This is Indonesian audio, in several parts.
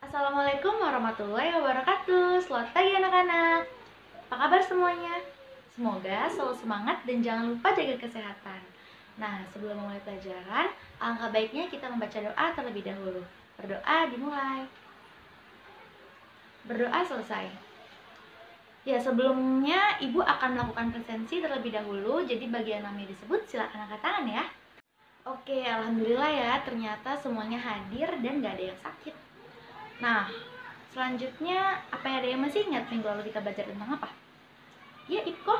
Assalamualaikum warahmatullahi wabarakatuh. Selamat pagi anak-anak. Apa kabar semuanya? Semoga selalu semangat dan jangan lupa jaga kesehatan. Nah, sebelum memulai pelajaran, alangkah baiknya kita membaca doa terlebih dahulu. Berdoa dimulai. Berdoa selesai. Ya, sebelumnya Ibu akan melakukan presensi terlebih dahulu. Jadi bagian namanya disebut, silakan angkat tangan ya. Oke, alhamdulillah ya, ternyata semuanya hadir dan gak ada yang sakit. Nah, selanjutnya apa ada yang masih ingat minggu lalu kita belajar tentang apa? Ya, Ipko?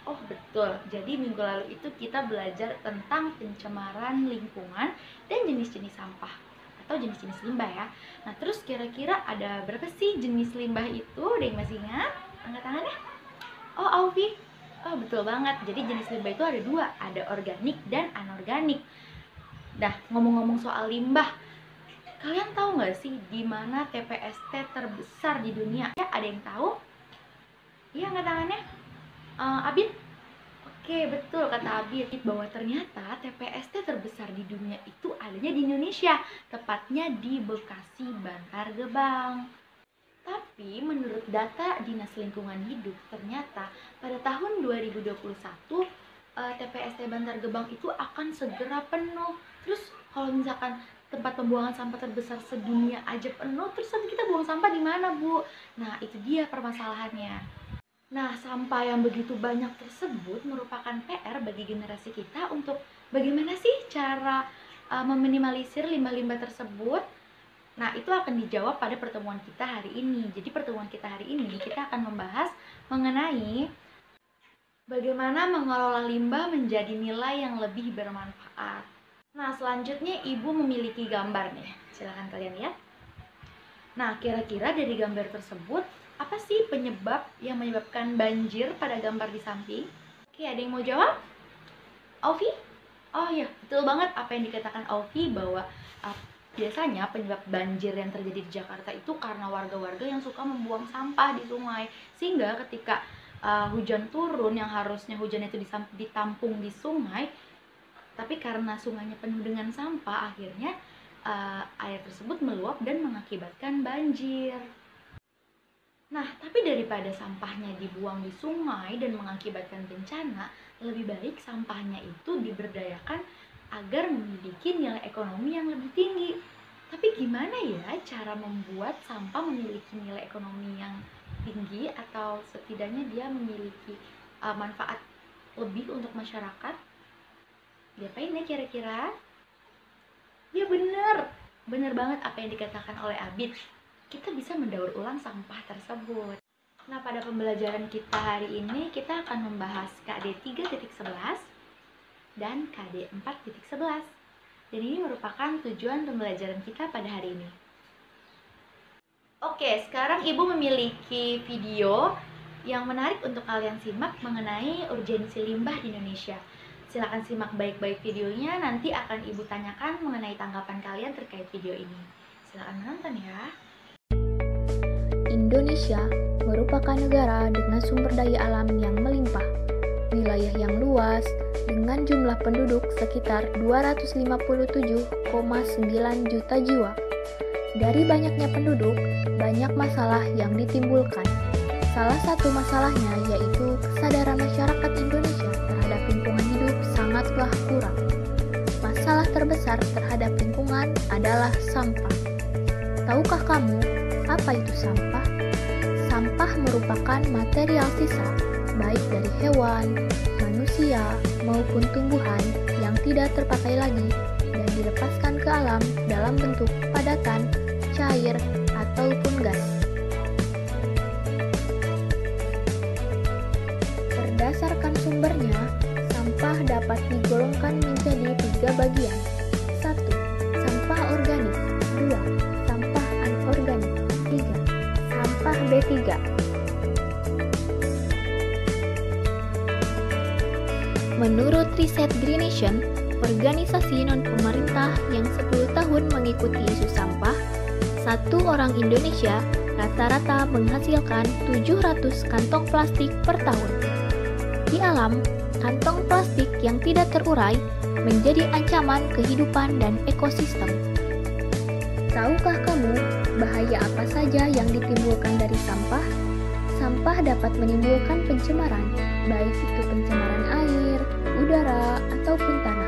Oh, betul. Jadi minggu lalu itu kita belajar tentang pencemaran lingkungan dan jenis-jenis sampah atau jenis-jenis limbah ya. Nah, terus kira-kira ada berapa sih jenis limbah itu? Ada yang masih ingat? Angkat tangannya. Oh, Aufi. Oh, betul banget. Jadi jenis limbah itu ada dua, ada organik dan anorganik. Dah, ngomong-ngomong soal limbah, kalian tahu nggak sih di mana TPST terbesar di dunia? Ya, ada yang tahu? Iya, angkat tangannya. Abid? Oke, betul kata Abid bahwa ternyata TPST terbesar di dunia itu adanya di Indonesia, tepatnya di Bekasi, Bantar Gebang. Tapi menurut data Dinas Lingkungan Hidup, ternyata pada tahun 2021 TPST Bantar Gebang itu akan segera penuh. Terus kalau misalkan tempat pembuangan sampah terbesar sedunia aja penuh, terus nanti kita buang sampah di mana, Bu? Nah, itu dia permasalahannya. Nah, sampah yang begitu banyak tersebut merupakan PR bagi generasi kita untuk bagaimana sih cara meminimalisir limbah-limbah tersebut. Nah, itu akan dijawab pada pertemuan kita hari ini. Jadi pertemuan kita hari ini kita akan membahas mengenai bagaimana mengelola limbah menjadi nilai yang lebih bermanfaat. Nah, selanjutnya Ibu memiliki gambar nih. Silahkan kalian lihat. Nah, kira-kira dari gambar tersebut, apa sih penyebab yang menyebabkan banjir pada gambar di samping? Oke, ada yang mau jawab? Aufi? Oh iya, betul banget apa yang dikatakan Aufi bahwa biasanya penyebab banjir yang terjadi di Jakarta itu karena warga-warga yang suka membuang sampah di sungai. Sehingga ketika hujan turun, yang harusnya hujan itu ditampung di sungai, tapi karena sungainya penuh dengan sampah, akhirnya air tersebut meluap dan mengakibatkan banjir. Nah, tapi daripada sampahnya dibuang di sungai dan mengakibatkan bencana, lebih baik sampahnya itu diberdayakan agar memiliki nilai ekonomi yang lebih tinggi. Tapi gimana ya cara membuat sampah memiliki nilai ekonomi yang tinggi atau setidaknya dia memiliki manfaat lebih untuk masyarakat? Diapain ya kira-kira? Ya bener banget apa yang dikatakan oleh Abid. Kita bisa mendaur ulang sampah tersebut. Nah, pada pembelajaran kita hari ini kita akan membahas KD 3.11 dan KD 4.11. Dan ini merupakan tujuan pembelajaran kita pada hari ini. Oke, sekarang Ibu memiliki video yang menarik untuk kalian simak mengenai urgensi limbah di Indonesia. Silakan simak baik-baik videonya, nanti akan Ibu tanyakan mengenai tanggapan kalian terkait video ini. Silakan menonton ya. Indonesia merupakan negara dengan sumber daya alam yang melimpah, wilayah yang luas, dengan jumlah penduduk sekitar 257,9 juta jiwa. Dari banyaknya penduduk, banyak masalah yang ditimbulkan. Salah satu masalahnya yaitu kesadaran masyarakat Indonesia terhadap lingkungan hidup sangatlah kurang. Masalah terbesar terhadap lingkungan adalah sampah. Tahukah kamu apa itu sampah? Sampah merupakan material sisa, baik dari hewan, manusia, maupun tumbuhan yang tidak terpakai lagi dan dilepaskan ke alam dalam bentuk padatan, cair, ataupun gas. Berdasarkan sumbernya, sampah dapat digolongkan menjadi 3 bagian. 1. Sampah organik. 2. Sampah anorganik. 3. Sampah B3. Menurut riset Green Nation, organisasi non-pemerintah yang 10 tahun mengikuti isu sampah, satu orang Indonesia rata-rata menghasilkan 700 kantong plastik per tahun. Di alam, kantong plastik yang tidak terurai menjadi ancaman kehidupan dan ekosistem. Tahukah kamu bahaya apa saja yang ditimbulkan dari sampah? Sampah dapat menimbulkan pencemaran, baik itu pencemaran air, udara, ataupun tanah.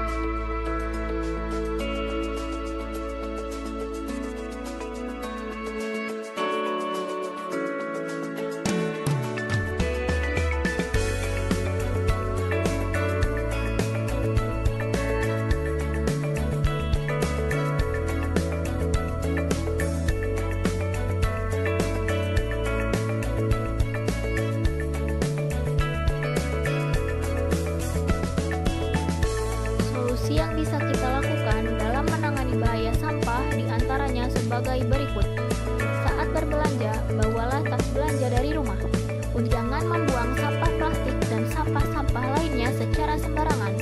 Solusi yang bisa kita lakukan dalam menangani bahaya sampah diantaranya sebagai berikut. Saat berbelanja, bawalah tas belanja dari rumah. Jangan membuang sampah plastik dan sampah-sampah lainnya secara sembarangan.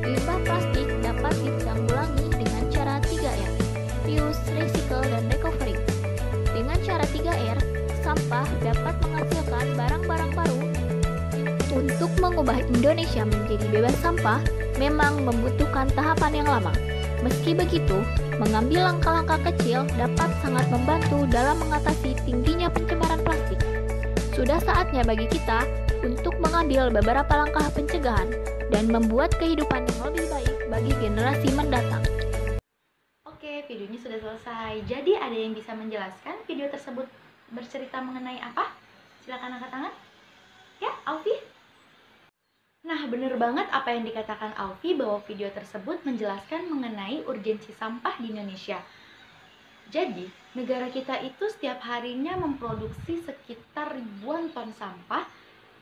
Limbah plastik dapat ditanggulangi dengan cara 3R, reuse, recycle, dan recovery. Dengan cara 3R, sampah dapat menghasilkan barang-barang baru. Untuk mengubah Indonesia menjadi bebas sampah, memang membutuhkan tahapan yang lama. Meski begitu, mengambil langkah-langkah kecil dapat sangat membantu dalam mengatasi tingginya pencemaran plastik. Sudah saatnya bagi kita untuk mengambil beberapa langkah pencegahan dan membuat kehidupan yang lebih baik bagi generasi mendatang. Oke, videonya sudah selesai. Jadi ada yang bisa menjelaskan video tersebut bercerita mengenai apa? Silakan angkat tangan. Ya, Alfi? Nah, bener banget apa yang dikatakan Alfi bahwa video tersebut menjelaskan mengenai urgensi sampah di Indonesia. Jadi, negara kita itu setiap harinya memproduksi sekitar ribuan ton sampah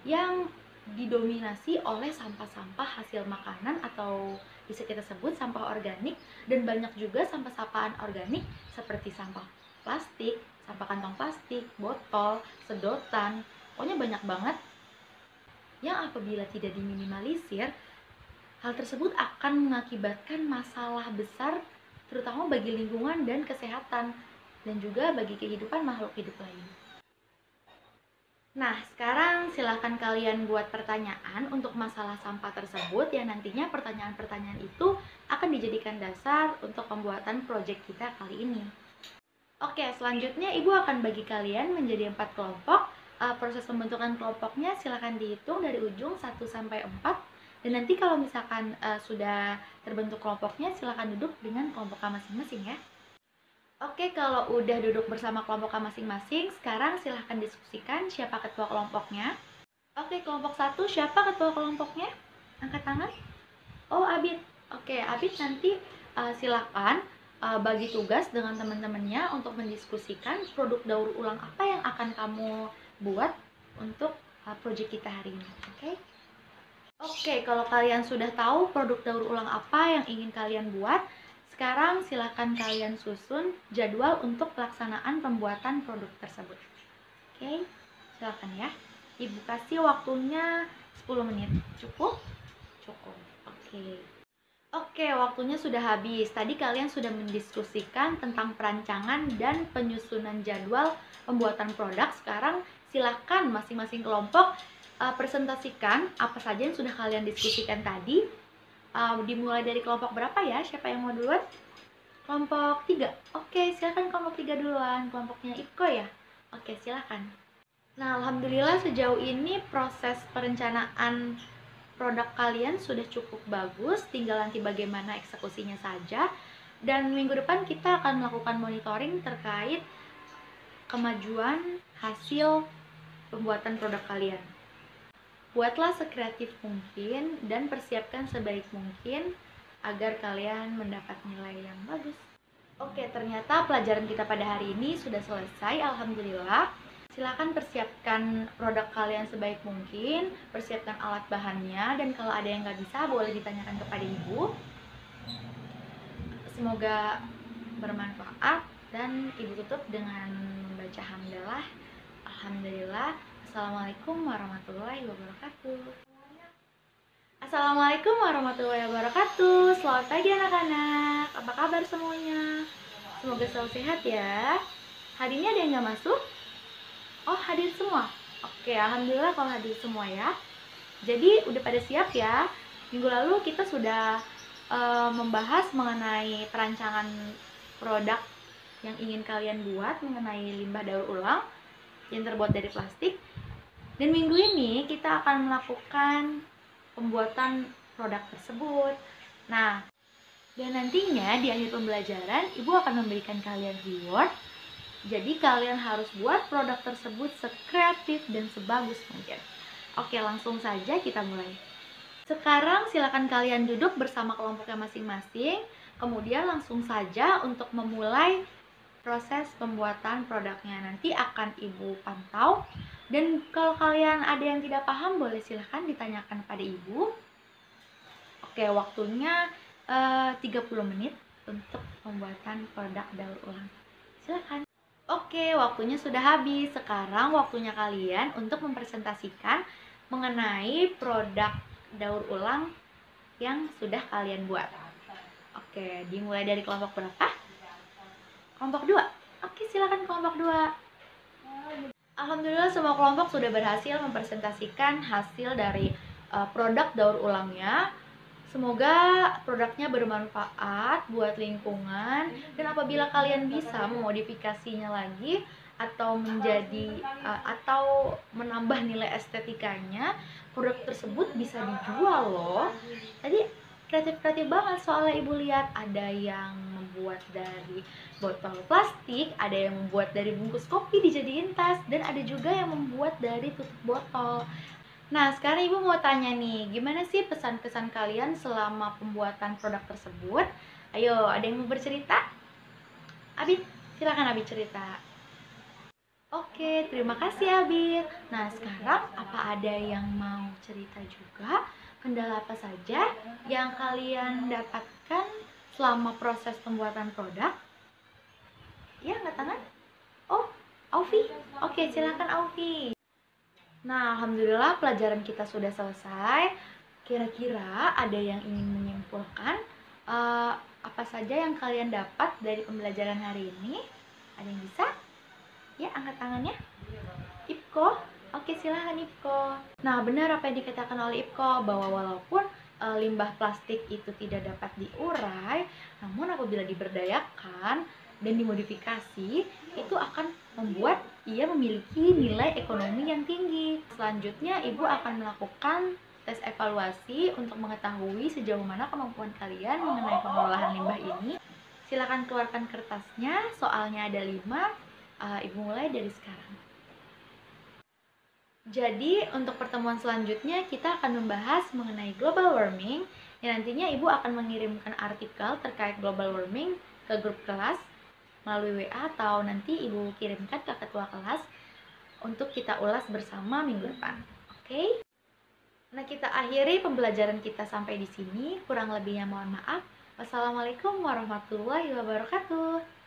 yang didominasi oleh sampah-sampah hasil makanan atau bisa kita sebut sampah organik, dan banyak juga sampah-sampahan organik seperti sampah plastik, sampah kantong plastik, botol, sedotan, pokoknya banyak banget yang apabila tidak diminimalisir, hal tersebut akan mengakibatkan masalah besar terutama bagi lingkungan dan kesehatan dan juga bagi kehidupan makhluk hidup lain. Nah, sekarang silahkan kalian buat pertanyaan untuk masalah sampah tersebut yang nantinya pertanyaan-pertanyaan itu akan dijadikan dasar untuk pembuatan proyek kita kali ini. Oke, selanjutnya Ibu akan bagi kalian menjadi 4 kelompok. Proses pembentukan kelompoknya silahkan dihitung dari ujung 1 sampai 4. Dan nanti kalau misalkan sudah terbentuk kelompoknya, silahkan duduk dengan kelompoknya masing-masing ya. Oke, kalau udah duduk bersama kelompoknya masing-masing, sekarang silahkan diskusikan siapa ketua kelompoknya. Oke, kelompok 1, siapa ketua kelompoknya? Angkat tangan. Oh, Abid. Oke, Abid nanti silahkan bagi tugas dengan teman-temannya untuk mendiskusikan produk daur ulang apa yang akan kamu buat untuk proyek kita hari ini. Oke, kalau kalian sudah tahu produk daur ulang apa yang ingin kalian buat, sekarang silakan kalian susun jadwal untuk pelaksanaan pembuatan produk tersebut. Oke, silakan ya. Ibu kasih waktunya 10 menit. Cukup? Cukup. Oke, waktunya sudah habis. Tadi kalian sudah mendiskusikan tentang perancangan dan penyusunan jadwal pembuatan produk. Sekarang silakan masing-masing kelompok presentasikan apa saja yang sudah kalian diskusikan tadi. Dimulai dari kelompok berapa ya? Siapa yang mau duluan? Kelompok 3. Oke, silakan kelompok 3 duluan. Kelompoknya Iko ya? Oke, silakan. Nah, alhamdulillah sejauh ini proses perencanaan produk kalian sudah cukup bagus. Tinggal nanti bagaimana eksekusinya saja. Dan minggu depan kita akan melakukan monitoring terkait kemajuan hasil pembuatan produk kalian. Buatlah sekreatif mungkin dan persiapkan sebaik mungkin agar kalian mendapat nilai yang bagus. Oke, ternyata pelajaran kita pada hari ini sudah selesai, alhamdulillah. Silakan persiapkan produk kalian sebaik mungkin, persiapkan alat bahannya, dan kalau ada yang nggak bisa boleh ditanyakan kepada ibu. Semoga bermanfaat, dan ibu tutup dengan membaca hamdalah. Alhamdulillah. Assalamualaikum warahmatullahi wabarakatuh. Assalamualaikum warahmatullahi wabarakatuh. Selamat pagi anak-anak. Apa kabar semuanya? Semoga selalu sehat ya. Hari ini ada yang nggak masuk? Oh, hadir semua. Oke, alhamdulillah kalau hadir semua ya. Jadi udah pada siap ya. Minggu lalu kita sudah membahas mengenai perancangan produk yang ingin kalian buat mengenai limbah daur ulang yang terbuat dari plastik. Dan minggu ini kita akan melakukan pembuatan produk tersebut. Nah, dan nantinya di akhir pembelajaran, Ibu akan memberikan kalian reward. Jadi kalian harus buat produk tersebut sekreatif dan sebagus mungkin. Oke, langsung saja kita mulai. Sekarang silakan kalian duduk bersama kelompoknya masing-masing. Kemudian langsung saja untuk memulai proses pembuatan produknya. Nanti akan Ibu pantau. Dan kalau kalian ada yang tidak paham, boleh silahkan ditanyakan pada Ibu. Oke, waktunya 30 menit untuk pembuatan produk daur ulang. Silakan. Oke, waktunya sudah habis. Sekarang waktunya kalian untuk mempresentasikan mengenai produk daur ulang yang sudah kalian buat. Oke, dimulai dari kelompok berapa? Kelompok 2. Oke, silakan kelompok 2. Alhamdulillah semua kelompok sudah berhasil mempresentasikan hasil dari produk daur ulangnya. Semoga produknya bermanfaat buat lingkungan, dan apabila kalian bisa memodifikasinya lagi atau atau menambah nilai estetikanya, produk tersebut bisa dijual loh. Tadi kreatif banget, soalnya Ibu lihat ada yang membuat dari botol plastik, ada yang membuat dari bungkus kopi dijadiin tas, dan ada juga yang membuat dari tutup botol. Nah, sekarang Ibu mau tanya nih, gimana sih pesan-pesan kalian selama pembuatan produk tersebut? Ayo, ada yang mau bercerita? Abid, silakan Abid cerita. Oke, terima kasih Abid. Nah, sekarang apa ada yang mau cerita juga? Kendala apa saja yang kalian dapatkan selama proses pembuatan produk? Ya, angkat tangan. Oh, Aufi. Oke, silakan Aufi. Nah, alhamdulillah pelajaran kita sudah selesai. Kira-kira ada yang ingin menyimpulkan apa saja yang kalian dapat dari pembelajaran hari ini? Ada yang bisa? Ya, angkat tangannya. Ipko? Oke, silahkan Ipko. Nah, benar apa yang dikatakan oleh Ipko, bahwa walaupun limbah plastik itu tidak dapat diurai, namun apabila diberdayakan dan dimodifikasi, itu akan membuat ia memiliki nilai ekonomi yang tinggi. Selanjutnya, Ibu akan melakukan tes evaluasi untuk mengetahui sejauh mana kemampuan kalian mengenai pengolahan limbah ini. Silakan keluarkan kertasnya, soalnya ada 5. Ibu mulai dari sekarang. Jadi, untuk pertemuan selanjutnya kita akan membahas mengenai global warming, yang nantinya Ibu akan mengirimkan artikel terkait global warming ke grup kelas melalui WA, atau nanti Ibu kirimkan ke ketua kelas untuk kita ulas bersama minggu depan. Oke? Nah, kita akhiri pembelajaran kita sampai di sini. Kurang lebihnya mohon maaf. Wassalamualaikum warahmatullahi wabarakatuh.